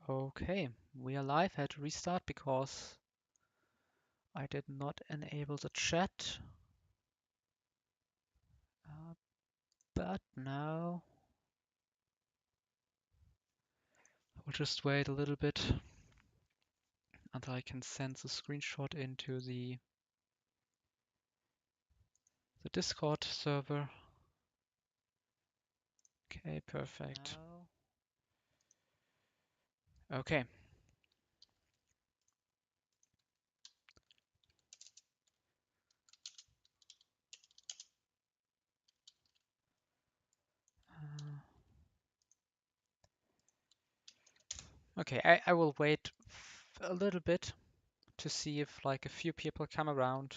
Okay, we are live. I had to restart because I did not enable the chat. But now I will just wait a little bit until I can send the screenshot into the Discord server. Okay, perfect. Okay. Okay, I will wait a little bit to see if like a few people come around.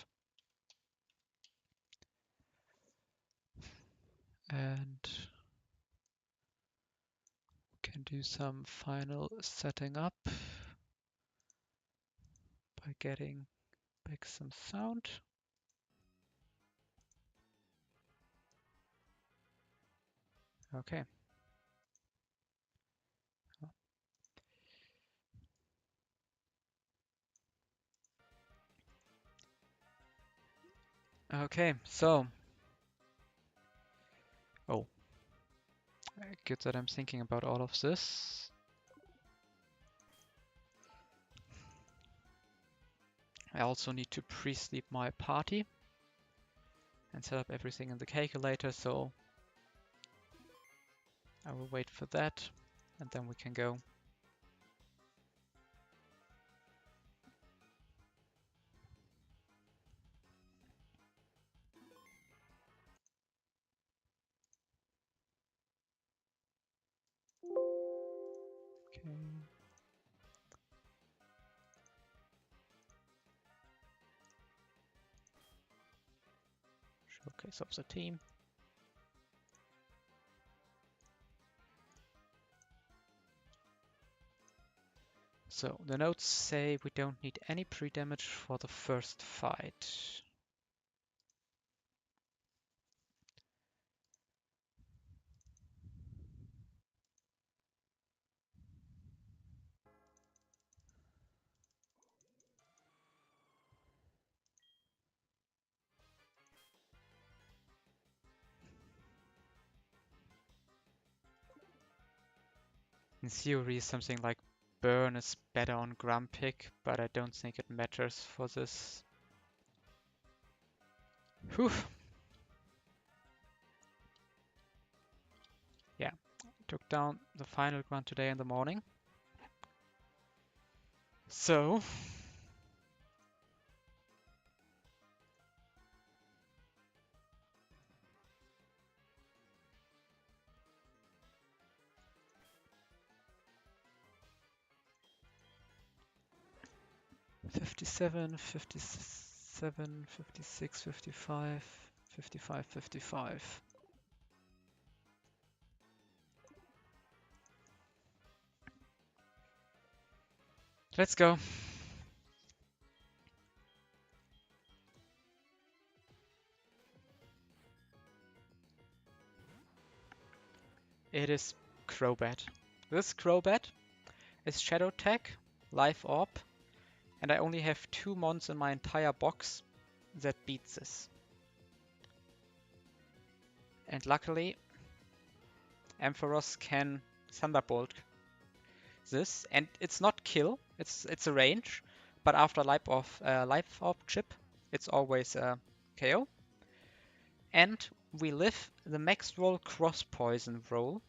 And can do some final setting up by getting back some sound. Okay. Okay, so. Oh, good that I'm thinking about all of this. I also need to pre-sleep my party and set up everything in the calculator, so I will wait for that and then we can go. Okay. Showcase of the team. So the notes say we don't need any pre-damage for the first fight. In theory, something like Burn is better on Grumpig, but I don't think it matters for this. Whew. Yeah, took down the final grunt today in the morning. So, '57, '57, '56, '55, '55, '55. Let's go. It is Crobat. This Crobat is Shadow Tag, Life Orb, and I only have 2 mons in my entire box that beats this. And luckily, Ampharos can Thunderbolt this, and it's not kill, it's a range, but after Life Orb chip, it's always a KO. And we live the max roll cross poison roll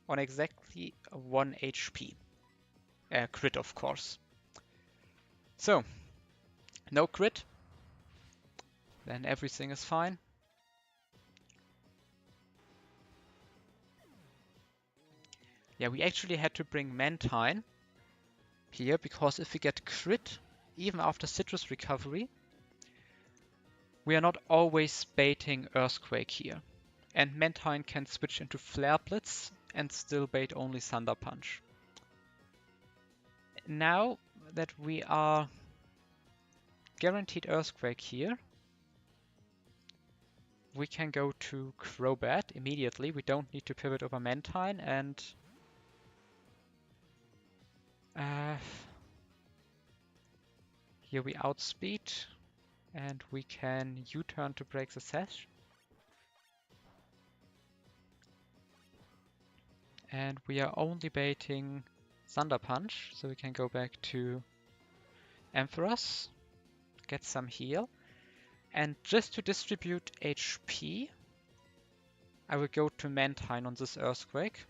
on exactly 1 HP. Crit, of course. So, no crit, then everything is fine. Yeah, we actually had to bring Mantine here, because if we get crit, even after Sitrus recovery, we are not always baiting Earthquake here. And Mantine can switch into Flare Blitz and still bait only Thunder Punch. Now that we are guaranteed Earthquake here, we can go to Crobat immediately. We don't need to pivot over Mantine, and Here we outspeed, and we can U-turn to break the sash. And we are only baiting Thunder Punch, so we can go back to Ampharos, get some heal. And just to distribute HP, I will go to Mantine on this Earthquake.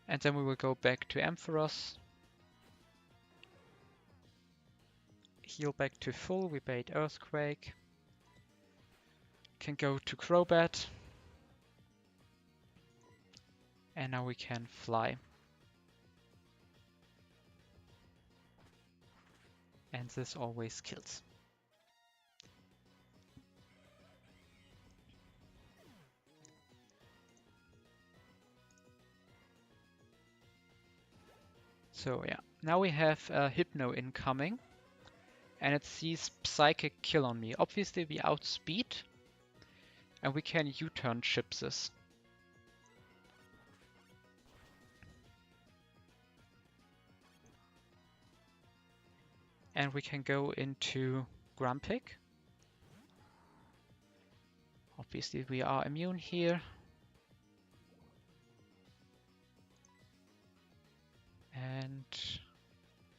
And then we will go back to Ampharos. Heal back to full, we bait Earthquake. Can go to Crobat. And now we can fly. And this always kills. So yeah, now we have Hypno incoming. And it sees Psychic Kill on me. Obviously we outspeed. And we can U-turn chip this. And we can go into Grumpig. Obviously we are immune here. And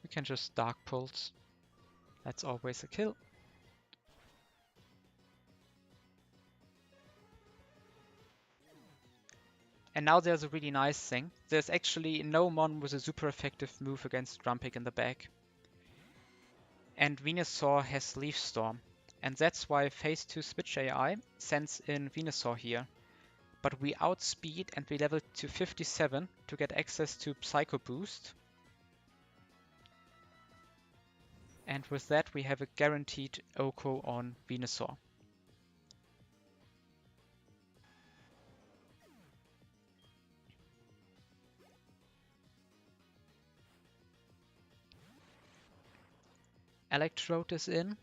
we can just Dark Pulse. That's always a kill. And now there's a really nice thing. There's actually no mon with a super effective move against Grumpig in the back. And Venusaur has Leaf Storm. And that's why Phase 2 Switch AI sends in Venusaur here. But we outspeed and we level to 57 to get access to Psycho Boost. And with that we have a guaranteed Oko on Venusaur. Electrode is in.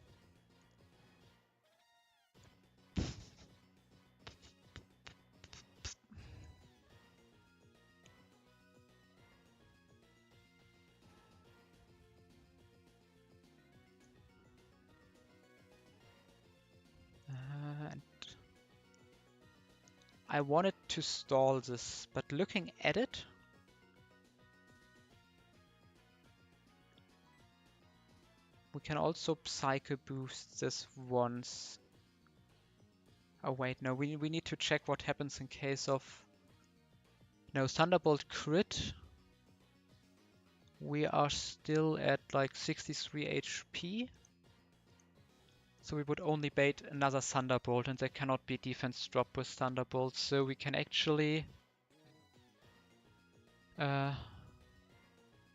And I wanted to stall this, but looking at it, we can also Psycho Boost this once. Oh wait, no, we need to check what happens in case of... No, Thunderbolt crit. We are still at like 63 HP. So we would only bait another Thunderbolt, and there cannot be defense drop with Thunderbolt, so we can actually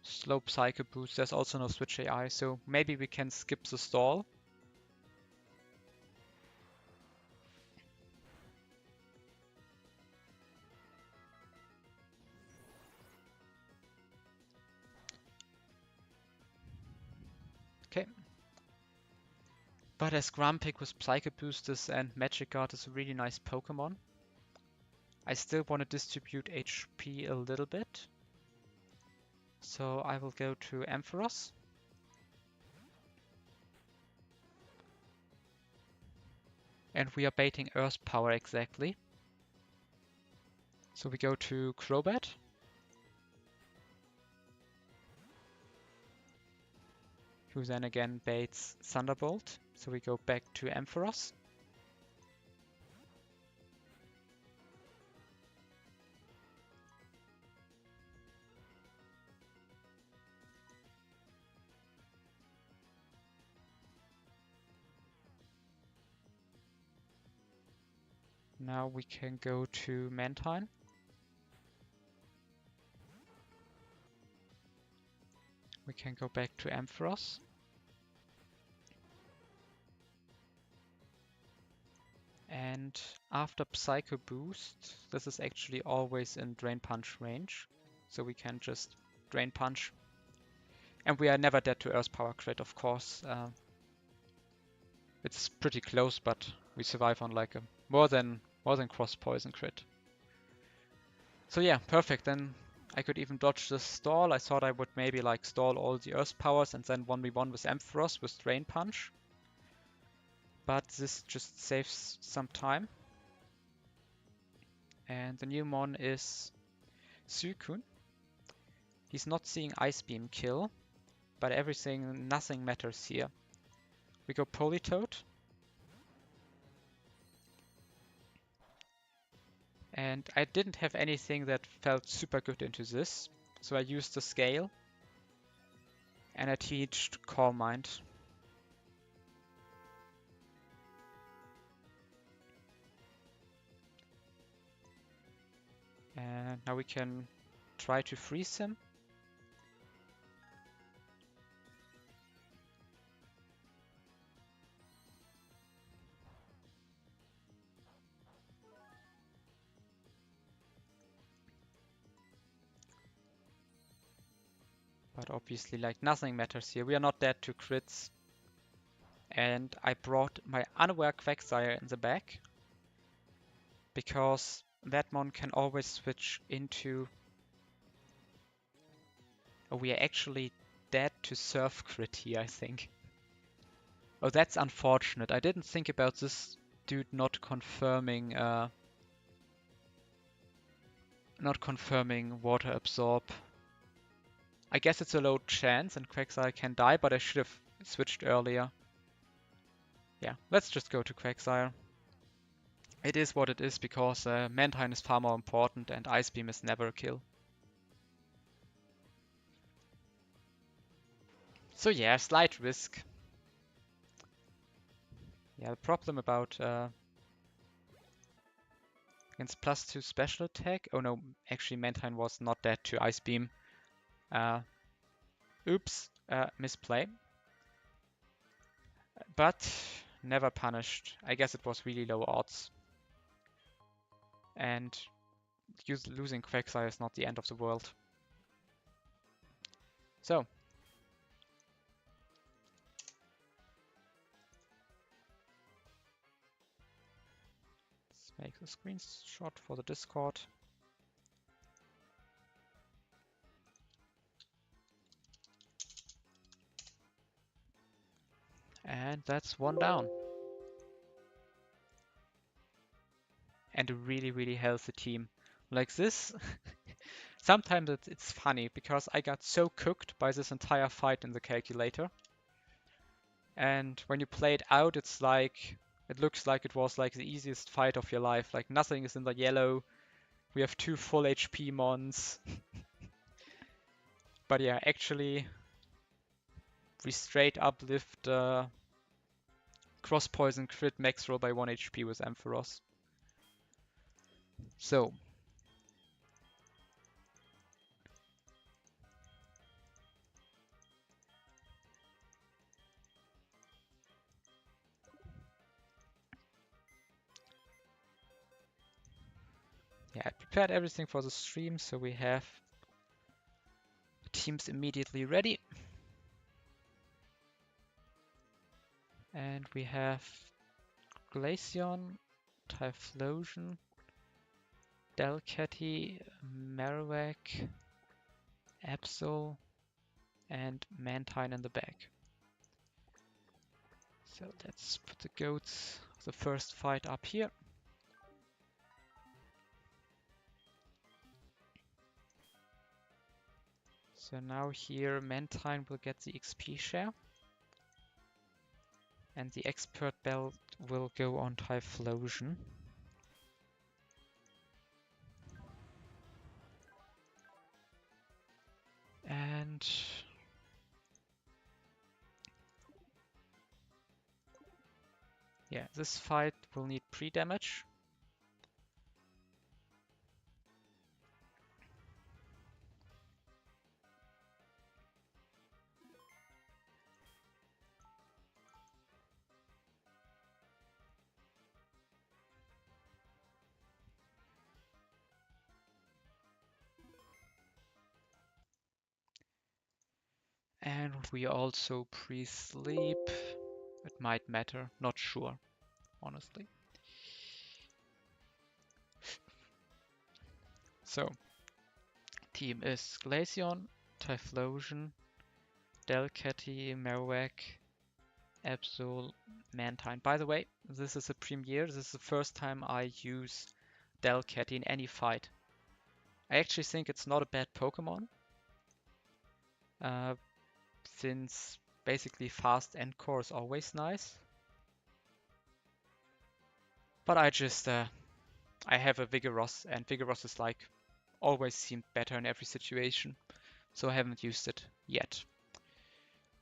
slow Psycho Boost. There's also no Switch AI, so maybe we can skip the stall. Okay. But as Grumpig with Psycho Boosters and Magic Guard is a really nice Pokemon, I still want to distribute HP a little bit. So I will go to Ampharos. And we are baiting Earth Power exactly. So we go to Crobat. Who then again baits Thunderbolt. So we go back to Ampharos. Now we can go to Mantine. We can go back to Ampharos. And after Psycho Boost, this is actually always in Drain Punch range. So we can just Drain Punch. And we are never dead to Earth Power crit, of course. It's pretty close, but we survive on like a more than cross poison crit. So yeah, perfect. Then I could even dodge the stall. I thought I would maybe like stall all the Earth powers and then 1v1 with Ampharos with Drain Punch. But this just saves some time. And the new mon is Suicune. He's not seeing Ice Beam kill, but nothing matters here. We go Politoed. And I didn't have anything that felt super good into this, so I used the scale. And I teached Calm Mind. And now we can try to freeze him. But obviously, like, nothing matters here. We are not dead to crits. And I brought my unaware Quagsire in the back, because that mon can always switch into... Oh, we are actually dead to surf crit here, I think. Oh, that's unfortunate. I didn't think about this dude not confirming water absorb. I guess it's a low chance and Quagsire can die, but I should have switched earlier. Yeah, let's just go to Quagsire. It is what it is, because Mantine is far more important and Ice Beam is never a kill. So yeah, slight risk. Yeah, the problem about against +2 special attack... Oh no, actually Mantine was not dead to Ice Beam. Oops, misplay. But never punished. I guess it was really low odds. And losing Quagsire is not the end of the world. So. Let's make a screenshot for the Discord. And that's one down. And a really, really healthy team. Like this, sometimes it's funny, because I got so cooked by this entire fight in the calculator. And when you play it out, it's like, it looks like it was like the easiest fight of your life. Like nothing is in the yellow. We have 2 full HP mons. But yeah, actually, we straight up lived cross poison crit max roll by 1 HP with Ampharos. So. Yeah, I prepared everything for the stream, so we have teams immediately ready. And we have Glaceon, Typhlosion, Delcatty, Marowak, Absol, and Mantine in the back. So let's put the goats of the first fight up here. So now here Mantine will get the XP share. And the expert belt will go on Typhlosion. And yeah, this fight will need pre-damage. And we also pre-sleep. It might matter, not sure, honestly. So, team is Glaceon, Typhlosion, Delcatty, Marowak, Absol, Mantine. By the way, this is a premiere. This is the first time I use Delcatty in any fight. I actually think it's not a bad Pokemon, since basically fast and core is always nice. But I just, I have a Vigoroth, and Vigoroth is like always seemed better in every situation, so I haven't used it yet.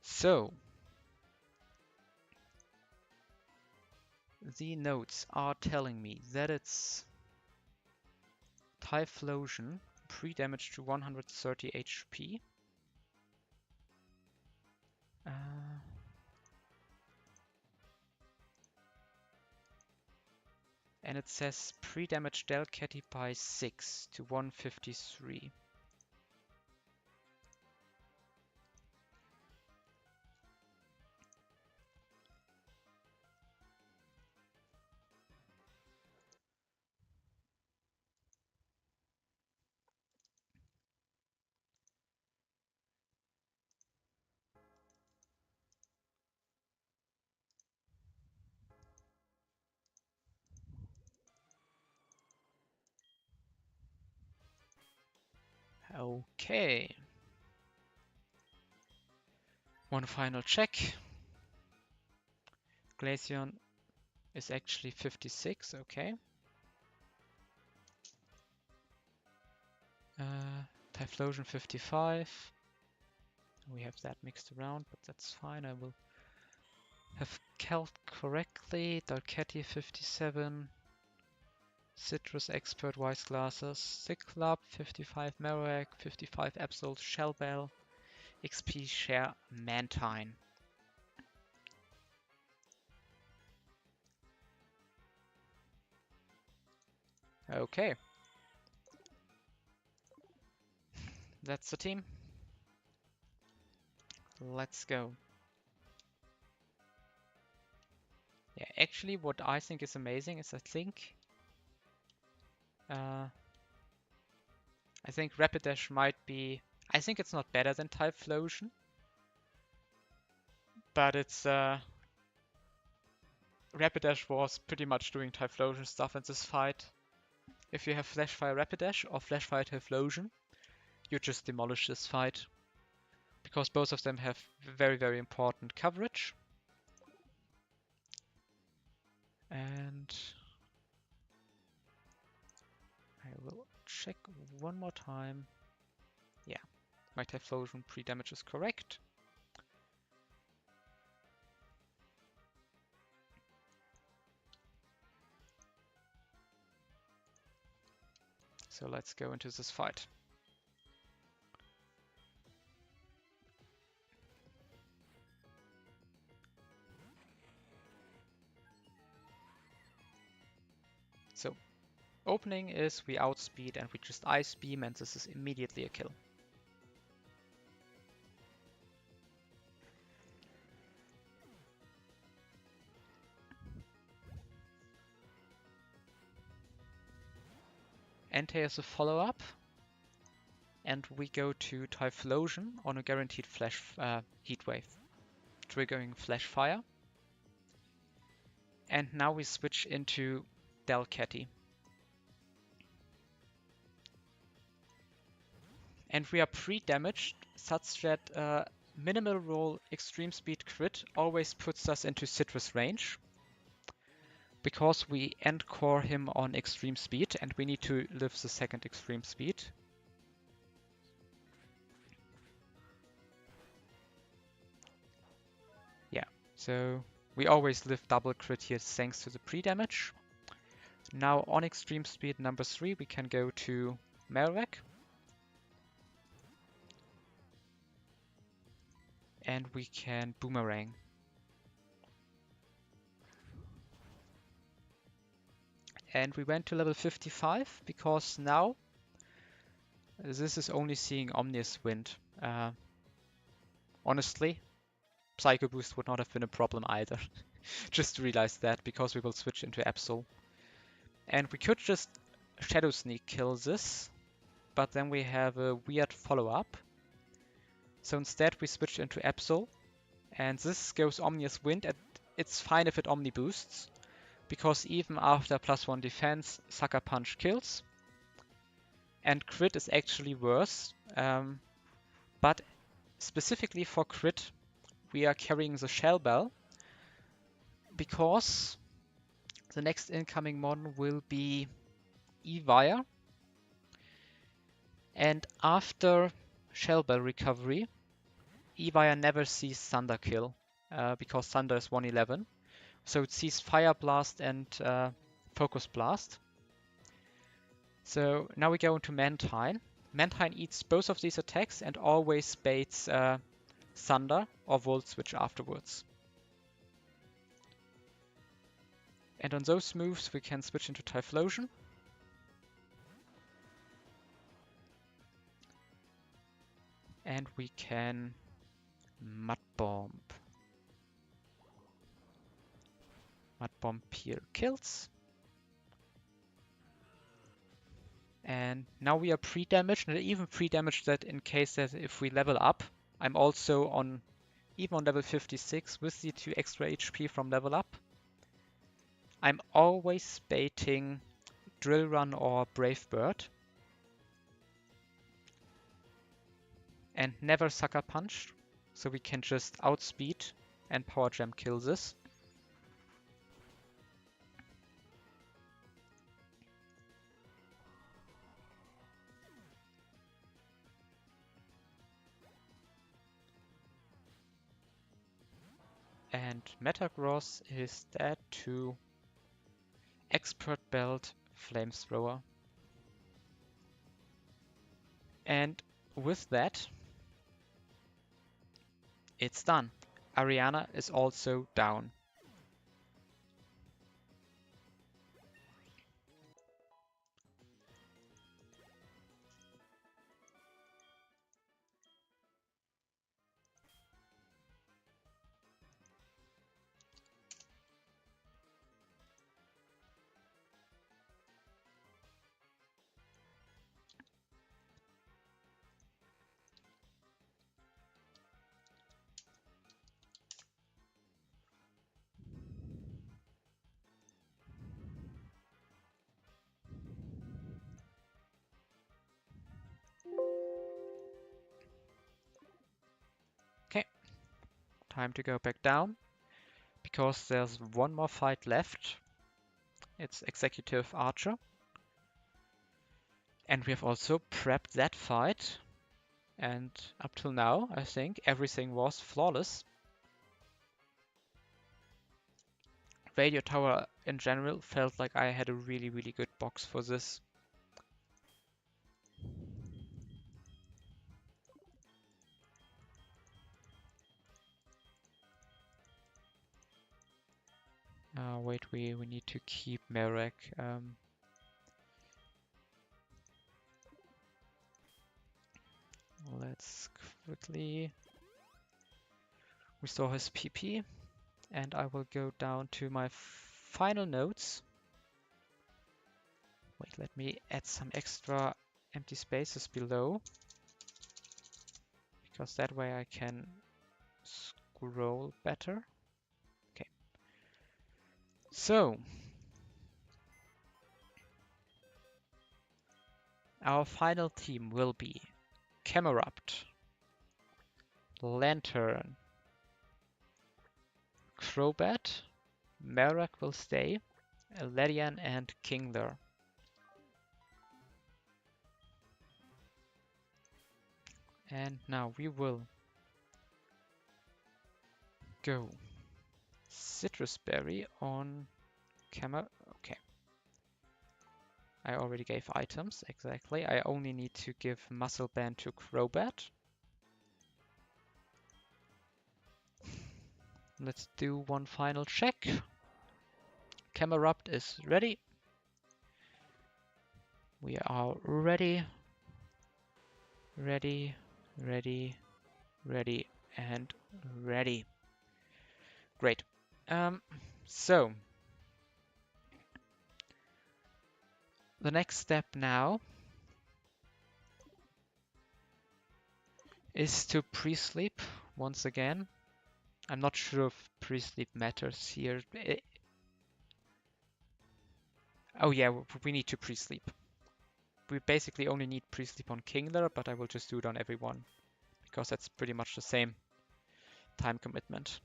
So, the notes are telling me that it's Typhlosion, pre-damage to 130 HP. And it says pre-damage Delcatty by 6 to 153. Okay. One final check. Glaceon is actually 56, okay. Typhlosion 55. We have that mixed around, but that's fine. I will have calced correctly. Delcatty 57. Sitrus Expert Wise Glasses. Cyclop 55. Marowak 55. Absol Shellbell. XP Share Mantine. Okay. That's the team. Let's go. Yeah, actually what I think is amazing is I think Rapidash might be... I think it's not better than Typhlosion, but it's Rapidash was pretty much doing Typhlosion stuff in this fight. If you have Flash Fire Rapidash or Flash Fire Typhlosion, you just demolish this fight, because both of them have very, very important coverage. And I will check one more time. Yeah, my Typhlosion pre-damage is correct. So let's go into this fight. So, opening is we outspeed and we just Ice Beam, and this is immediately a kill. Entei is a follow-up, and we go to Typhlosion on a guaranteed Flash Heat Wave, triggering Flash Fire. And now we switch into Delcatty. And we are pre-damaged, such that minimal roll extreme speed crit always puts us into Sitrus range, because we end core him on extreme speed and we need to live the second extreme speed. Yeah, so we always live double crit here thanks to the pre-damage. Now on extreme speed number 3 we can go to Marowak. And we can Boomerang. And we went to level 55 because now this is only seeing Omnious Wind. Honestly, Psycho Boost would not have been a problem either. Just realized that, because we will switch into Absol. And we could just Shadow Sneak kill this. but then we have a weird follow-up. So instead we switched into Absol, and this goes Omnious Wind, and it's fine if it Omni boosts, because even after +1 defense, Sucker Punch kills. And crit is actually worse, but specifically for crit, we are carrying the Shell Bell, because the next incoming mon will be Evire. And after Shell Bell recovery, Evire never sees Thunder kill, because Thunder is 111. So it sees Fire Blast and Focus Blast. So now we go into Mantine. Mantine eats both of these attacks and always baits Thunder or Volt Switch afterwards. And on those moves we can switch into Typhlosion. And we can Mud Bomb. Mud Bomb here kills. And now we are pre-damaged, and even pre-damaged that in case that if we level up, I'm also on, even on level 56 with the 2 extra HP from level up. I'm always baiting Drill Run or Brave Bird. And never Sucker Punch, so we can just outspeed and Power Gem kill this. And Metagross is dead to Expert Belt Flamethrower. And with that, it's done. Ariana is also down. Okay, time to go back down, because there's one more fight left. It's Executive Archer. And we have also prepped that fight. And up till now, I think everything was flawless. Radio Tower in general felt like I had a really, really good box for this. Wait, we need to keep Marowak. Let's quickly restore his PP, and I will go down to my final notes. Wait, let me add some extra empty spaces below, because that way I can scroll better. Okay. So, our final team will be Camerupt, Lantern, Crobat, Marowak will stay, Ledian and Kingler. And now we will go Sitrus Berry on Camera. Okay. I already gave items, exactly. I only need to give Muscle Band to Crobat. Let's do one final check. Camerupt is ready. We are ready. Ready, ready, ready, and ready. Great. So, the next step now is to pre-sleep once again. I'm not sure if pre-sleep matters here. Oh yeah, we need to pre-sleep. We basically only need pre-sleep on Kingler, but I will just do it on everyone because that's pretty much the same time commitment.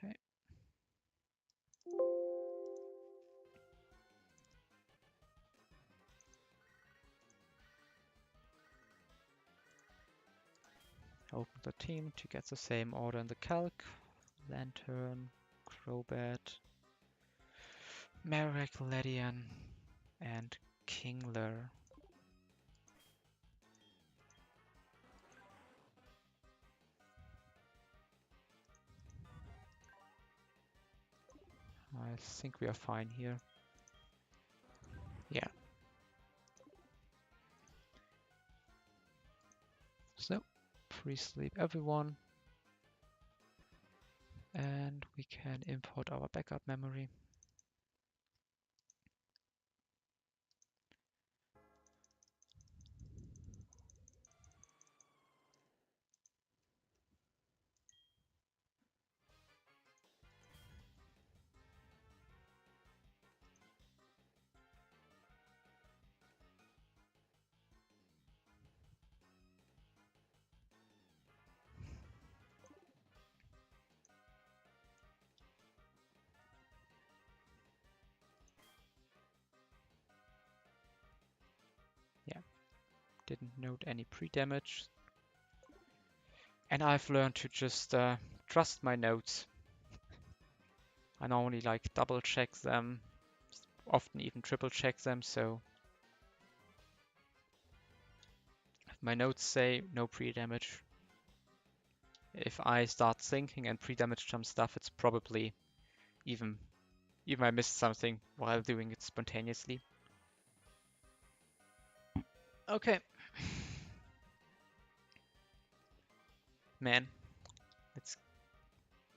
Okay. Open the team to get the same order in the calc. Lantern, Crobat, Marowak, Glaceon, and Kingler. I think we are fine here. Yeah. So, pre-sleep everyone. And we can import our backup memory. Yeah, didn't note any pre-damage. And I've learned to just trust my notes. I normally like double check them, often even triple check them, so if my notes say no pre-damage, if I start thinking and pre-damage some stuff, it's probably even I missed something while doing it spontaneously. Okay. Man, let's.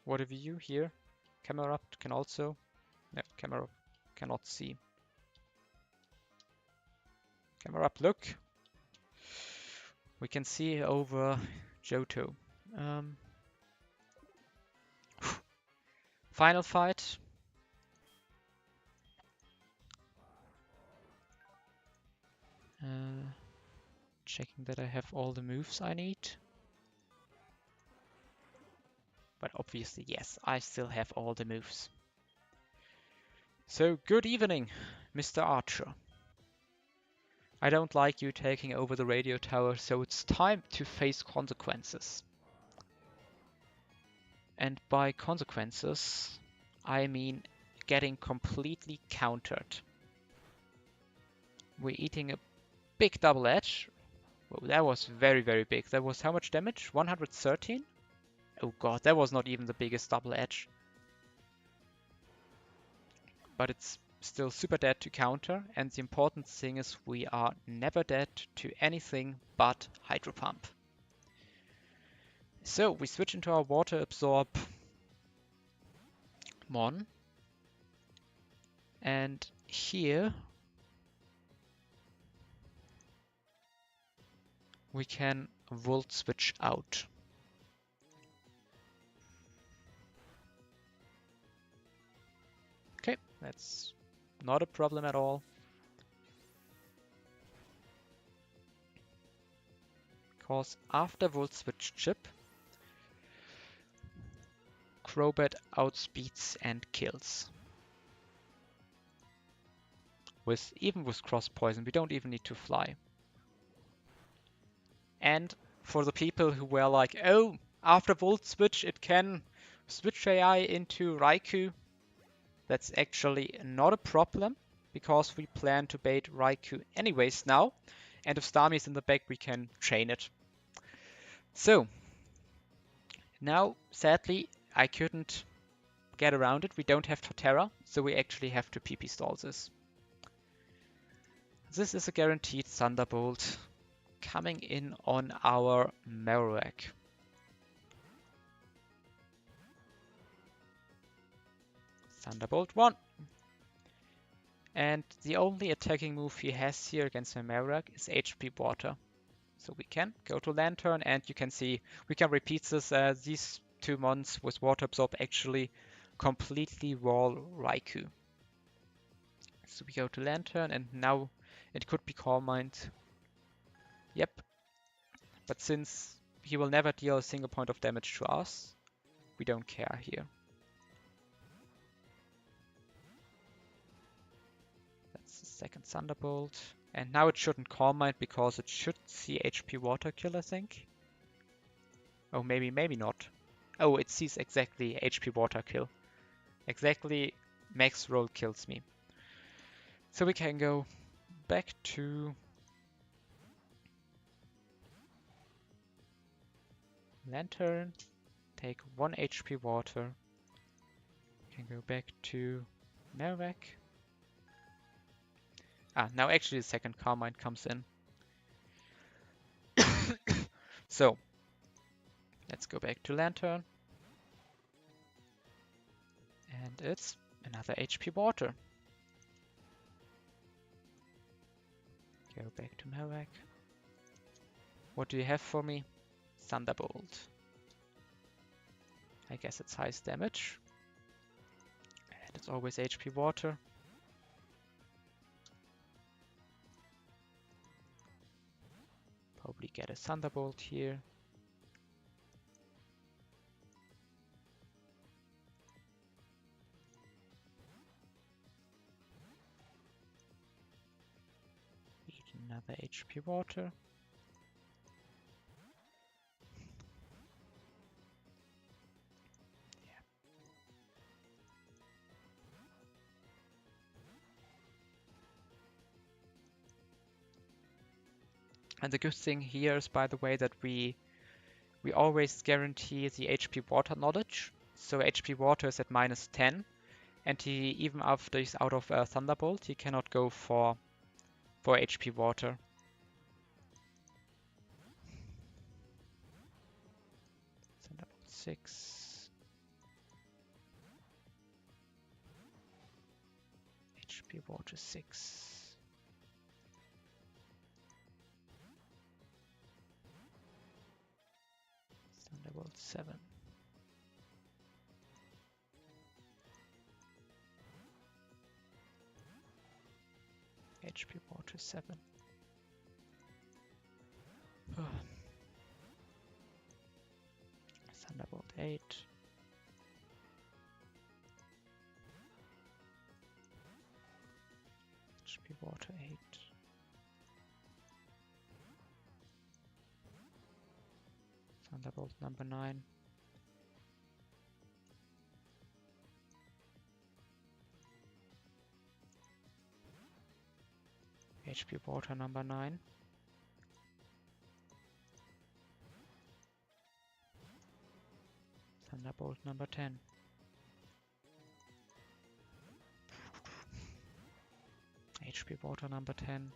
What have you here? Camera up can also. No, camera up cannot see. Camera up, look. We can see over Johto. Final fight. Checking that I have all the moves I need. But obviously, yes, I still have all the moves. So, good evening, Mr. Archer. I don't like you taking over the radio tower, so it's time to face consequences. And by consequences, I mean getting completely countered. We're eating a big double edge. Whoa, that was very, very big. That was how much damage? 113? Oh god, that was not even the biggest double edge. But it's still super dead to counter, and the important thing is we are never dead to anything but Hydro Pump. So we switch into our Water Absorb Mon, and here we can Volt Switch out. Okay, that's not a problem at all. Because after Volt Switch Chip, Crobat outspeeds and kills. Even with Cross Poison, we don't even need to fly. And for the people who were like, oh, after Volt Switch it can switch AI into Raikou, that's actually not a problem, because we plan to bait Raikou anyways now, and if Starmie is in the back we can chain it. So, now sadly I couldn't get around it, we don't have Torterra, so we actually have to PP stall this. This is a guaranteed Thunderbolt coming in on our Marowak. Thunderbolt 1. And the only attacking move he has here against my Marowak is HP Water. So we can go to Lantern, and you can see we can repeat this. These two mons with Water Absorb actually completely wall Raikou. So we go to Lantern, and now it could be Calm Mind. Yep. But since he will never deal a single point of damage to us, we don't care here. That's the second Thunderbolt. And now it shouldn't Calm Mind because it should see HP Water Kill, I think. Oh, maybe not. Oh, it sees exactly HP Water Kill. Exactly max roll kills me. So we can go back to Lantern, take 1 HP Water. We can go back to Marowak. Now actually the second Calm Mind comes in. So, let's go back to Lantern. And it's another HP Water. Go back to Marowak. What do you have for me? Thunderbolt. I guess it's highest damage. And it's always HP Water. Probably get a Thunderbolt here. Eat another HP Water. And the good thing here is, by the way, that we always guarantee the HP Water knowledge. So HP Water is at -10, and he, even after he's out of Thunderbolt, he cannot go for HP Water. Thunderbolt 6. HP Water 6. Thunderbolt 7. HP Water 7. Thunderbolt 8. HP Water 8. Thunderbolt number 9. HP Water number 9. Thunderbolt number 10. HP Water number 10.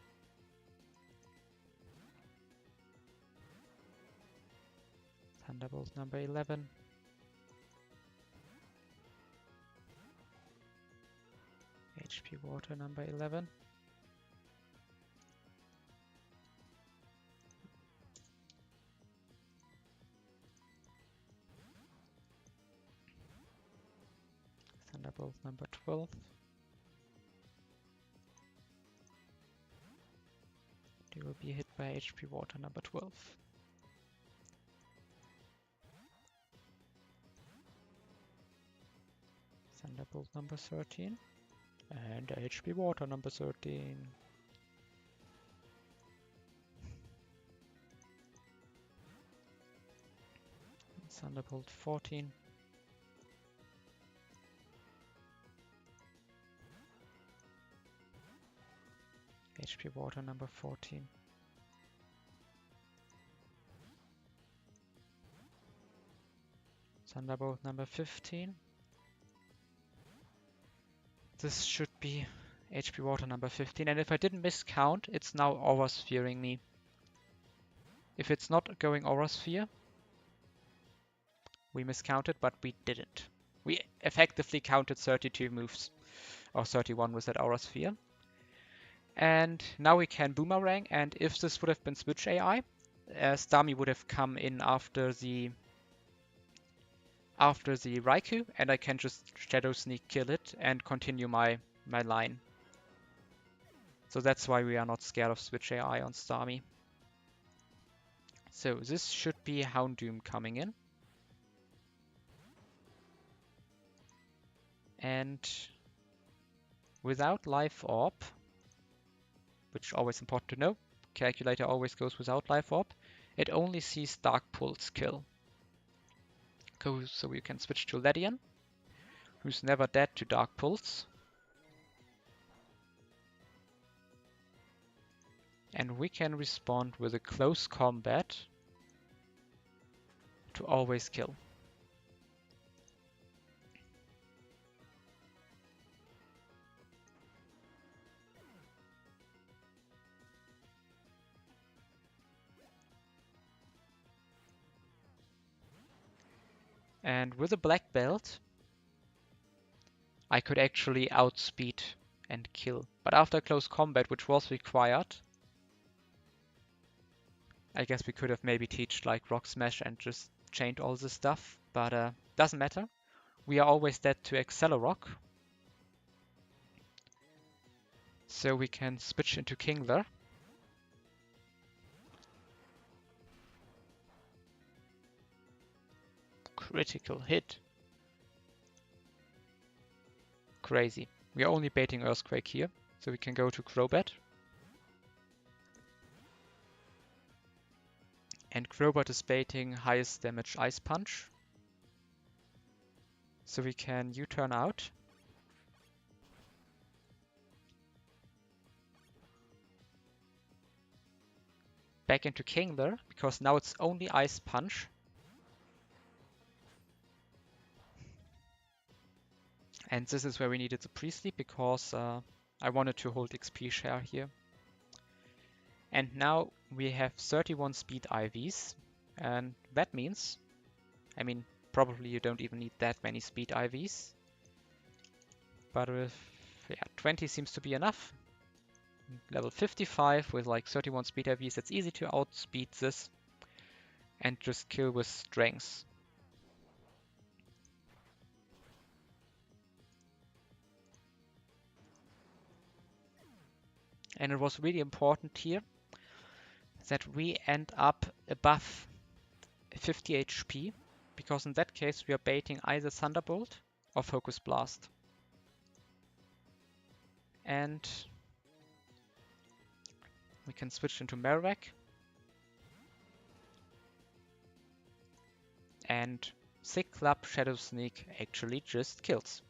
Thunderbolt number 11. HP Water number 11. Thunderbolt number 12. They will be hit by HP Water number 12. Thunderbolt number 13. And HP Water number 13. Thunderbolt 14. HP Water number 14. Thunderbolt number 15. This should be HP Water number 15, and if I didn't miscount, it's now Aura Sphering me. If it's not going Aura Sphere, we miscounted, but we didn't. We effectively counted 32 moves, or 31 with that Aura Sphere. And now we can Boomerang, and if this would have been Switch AI, Starmie would have come in after the Raikou, and I can just Shadow Sneak kill it and continue my line. So that's why we are not scared of Switch AI on Starmie. So this should be Houndoom coming in. And without Life Orb, which always important to know, Calculator always goes without Life Orb, it only sees Dark Pulse kill. So we can switch to Ledian, who's never dead to Dark Pulse. And we can respond with a close combat to always kill. And with a black belt, I could actually outspeed and kill. But after close combat, which was required, I guess we could have maybe teached like Rock Smash and just chained all this stuff, but doesn't matter. We are always dead to Accelerock. So we can switch into Kingler. Critical hit. Crazy. We are only baiting Earthquake here, so we can go to Crobat. And Crobat is baiting highest damage Ice Punch. So we can U-turn out. Back into Kingler, because now it's only Ice Punch. And this is where we needed the Priestly, because I wanted to hold XP share here. And now we have 31 speed IVs, and that means, I mean, probably you don't even need that many speed IVs, but with 20 seems to be enough. Level 55 with like 31 speed IVs, it's easy to outspeed this and just kill with strength. And it was really important here that we end up above 50 HP, because in that case we are baiting either Thunderbolt or Focus Blast. And we can switch into Marowak. And Sick Club Shadow Sneak actually just kills.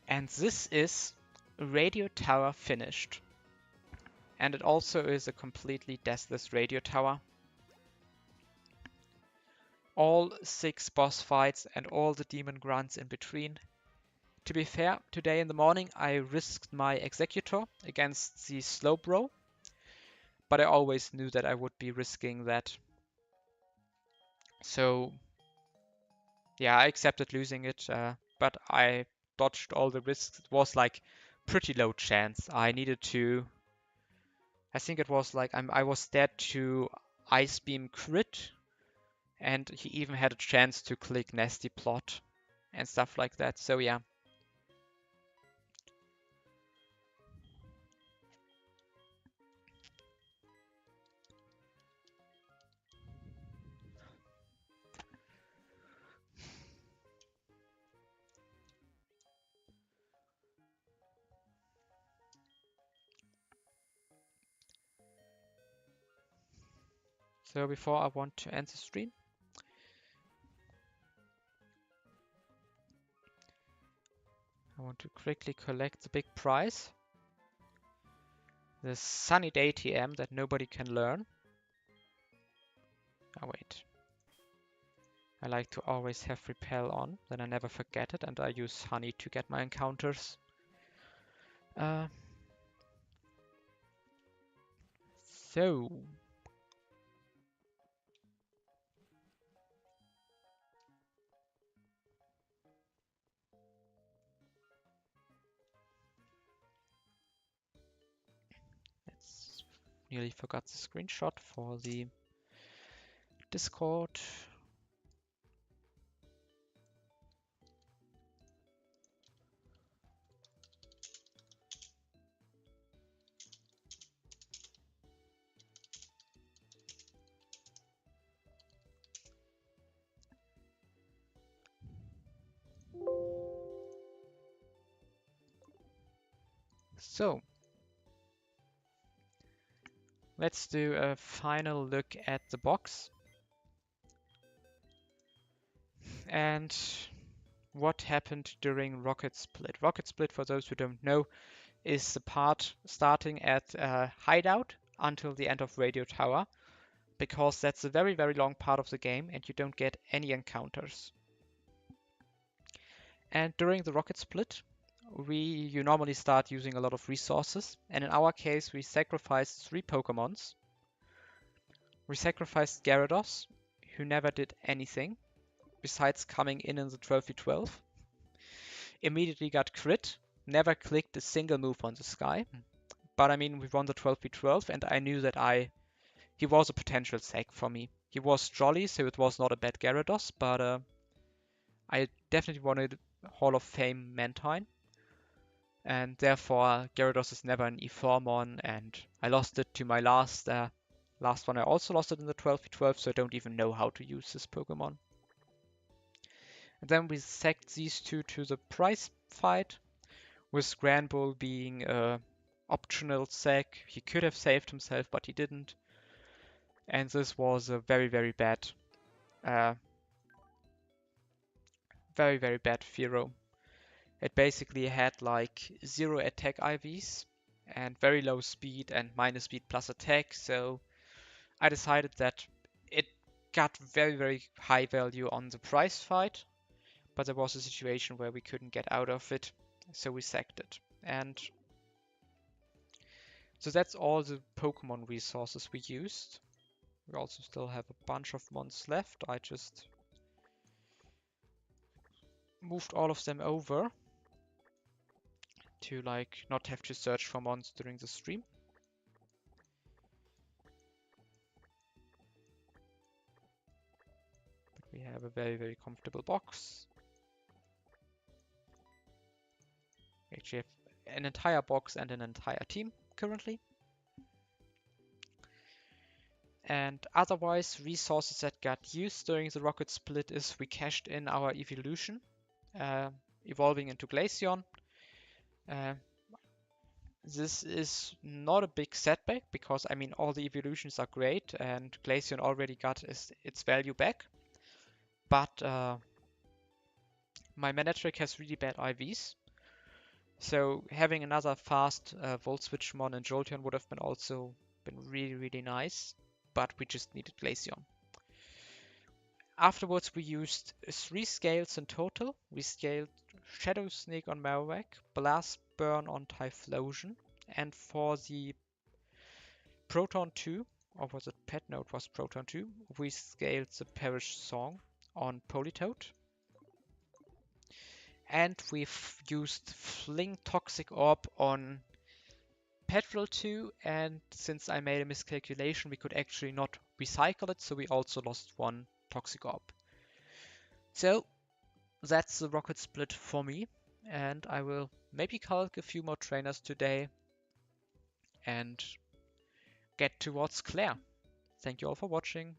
And this is Radio Tower finished. And it also is a completely deathless Radio Tower. All 6 boss fights and all the demon grunts in between. To be fair, today in the morning I risked my Executor against the Slowbro, but I always knew that I would be risking that. So yeah, I accepted losing it, but I dodged all the risks. It was like pretty low chance. I needed to, I think it was like I was dead to Ice Beam crit, and he even had a chance to click Nasty Plot and stuff like that. So yeah. So before I want to end the stream, I want to quickly collect the big prize. The Sunny Day TM that nobody can learn. Oh wait. I like to always have Repel on, then I never forget it, and I use Honey to get my encounters. So Nearly forgot the screenshot for the Discord. So, let's do a final look at the box. And what happened during Rocket Split. Rocket Split, for those who don't know, is the part starting at Hideout until the end of Radio Tower, because that's a very, very long part of the game and you don't get any encounters. And during the Rocket Split, you normally start using a lot of resources, and in our case we sacrificed 3 Pokemons. We sacrificed Gyarados, who never did anything besides coming in the 12v12. Immediately got crit, never clicked a single move on the sky. But I mean, we won the 12v12 and I knew that he was a potential sack for me. He was jolly, so it was not a bad Gyarados, but I definitely wanted Hall of Fame Mantine. And therefore, Gyarados is never an E4mon, and I lost it to my last one. I also lost it in the 12v12, so I don't even know how to use this Pokemon. And then we sacked these two to the prize fight, with Granbull being a optional sack. He could have saved himself, but he didn't. And this was a very, very bad Fearow. It basically had like 0 attack IVs and very low speed and minus speed plus attack, so I decided that it got very, very high value on the prize fight, but there was a situation where we couldn't get out of it, so we sacked it. And so that's all the Pokemon resources we used. We also still have a bunch of mons left. I just moved all of them over to like not have to search for mons during the stream. But we have a very, very comfortable box. We actually have an entire box and an entire team currently. And otherwise, resources that got used during the Rocket Split is we cashed in our evolution, evolving into Glaceon. This is not a big setback because, I mean, all the evolutions are great and Glaceon already got its value back. But my Manectric has really bad IVs. So having another fast Volt Switch Mon and Jolteon would have been really, really nice. But we just needed Glaceon. Afterwards, we used 3 scales in total. We scaled Shadow Sneak on Marowak, Blast Burn on Typhlosion, and for the Proton 2, or was it Pet? No, it was Proton 2, we scaled the Perish Song on Politoed. And we've used Fling Toxic Orb on Petrol 2, and since I made a miscalculation, we could actually not recycle it, so we also lost 1 Toxic Orb. So that's the Rocket Split for me, and I will maybe calc a few more trainers today and get towards Claire. Thank you all for watching.